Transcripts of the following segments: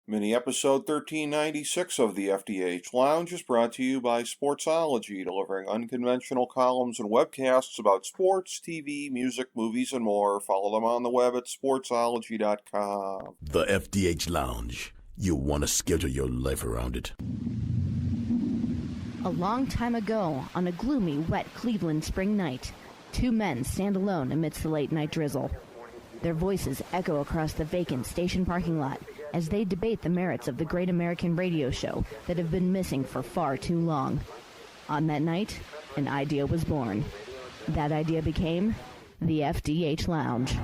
Mini episode 1396 of the FDH Lounge is brought to you by Sportsology, delivering unconventional columns and webcasts about sports, TV, music, movies, and more. Follow them on the web at sportsology.com. The FDH Lounge. You'll want to schedule your life around it. A long time ago, on a gloomy, wet Cleveland spring night, two men stand alone amidst the late-night drizzle. Their voices echo across the vacant station parking lot as they debate the merits of the great American radio show that have been missing for far too long. On that night, an idea was born. That idea became the FDH Lounge.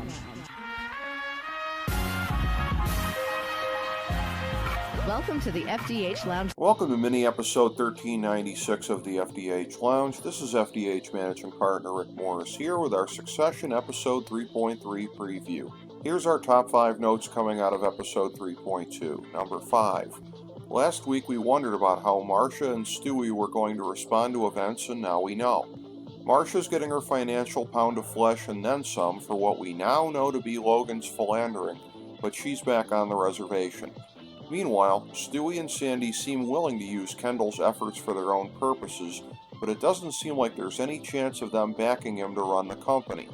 Welcome to the FDH Lounge. Welcome to mini episode 1396 of the FDH Lounge. This is FDH Managing Partner Rick Morris here with our Succession episode 3.3 preview. Here's our top 5 notes coming out of episode 3.2. Number 5. Last week we wondered about how Marcia and Stewie were going to respond to events, and now we know. Marcia's getting her financial pound of flesh and then some for what we now know to be Logan's philandering, but she's back on the reservation. Meanwhile, Stewie and Sandy seem willing to use Kendall's efforts for their own purposes, but it doesn't seem like there's any chance of them backing him to run the company.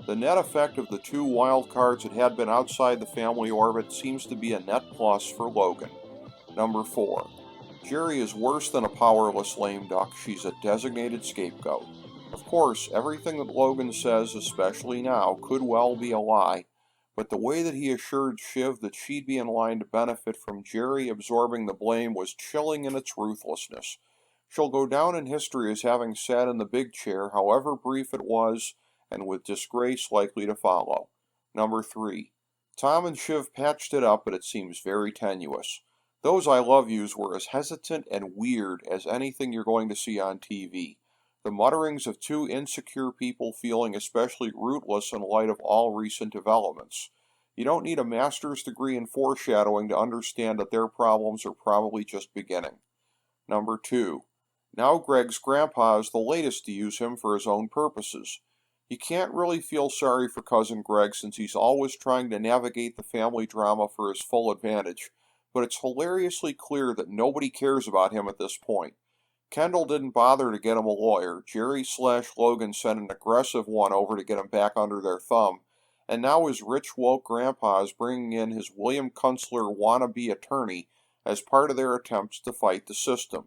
The net effect of the two wild cards that had been outside the family orbit seems to be a net plus for Logan. Number 4. Jerry is worse than a powerless lame duck. She's a designated scapegoat. Of course, everything that Logan says, especially now, could well be a lie, but the way that he assured Shiv that she'd be in line to benefit from Jerry absorbing the blame was chilling in its ruthlessness. She'll go down in history as having sat in the big chair, however brief it was, and with disgrace likely to follow. Number 3. Tom and Shiv patched it up, but it seems very tenuous. Those I love yous were as hesitant and weird as anything you're going to see on TV. The mutterings of two insecure people feeling especially rootless in light of all recent developments. You don't need a master's degree in foreshadowing to understand that their problems are probably just beginning. Number 2. Now Greg's grandpa is the latest to use him for his own purposes. You can't really feel sorry for Cousin Greg since he's always trying to navigate the family drama for his full advantage, but it's hilariously clear that nobody cares about him at this point. Kendall didn't bother to get him a lawyer, Jerry/Logan sent an aggressive one over to get him back under their thumb, and now his rich woke grandpa is bringing in his William Kunstler wannabe attorney as part of their attempts to fight the system.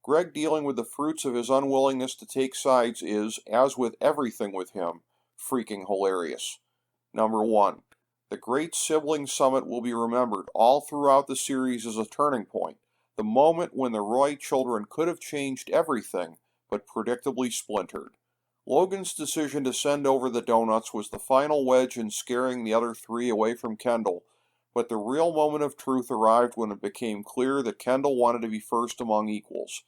Greg dealing with the fruits of his unwillingness to take sides is, as with everything with him, freaking hilarious. Number 1. The Great Sibling Summit will be remembered all throughout the series as a turning point. The moment when the Roy children could have changed everything, but predictably splintered. Logan's decision to send over the donuts was the final wedge in scaring the other three away from Kendall, but the real moment of truth arrived when it became clear that Kendall wanted to be first among equals.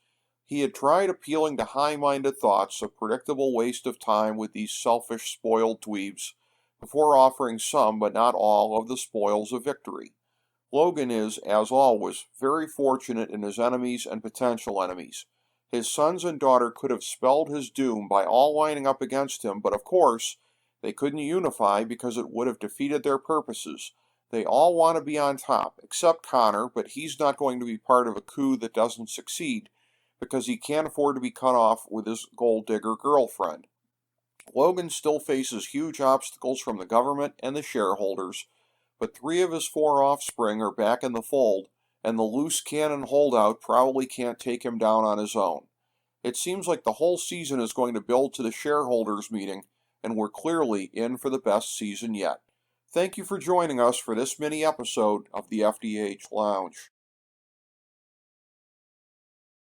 He had tried appealing to high-minded thoughts, a predictable waste of time with these selfish, spoiled dweebs, before offering some, but not all, of the spoils of victory. Logan is, as always, very fortunate in his enemies and potential enemies. His sons and daughter could have spelled his doom by all lining up against him, but of course, they couldn't unify because it would have defeated their purposes. They all want to be on top, except Connor, but he's not going to be part of a coup that doesn't succeed, because he can't afford to be cut off with his gold-digger girlfriend. Logan still faces huge obstacles from the government and the shareholders, but 3 of his 4 offspring are back in the fold, and the loose cannon holdout probably can't take him down on his own. It seems like the whole season is going to build to the shareholders meeting, and we're clearly in for the best season yet. Thank you for joining us for this mini episode of the FDH Lounge.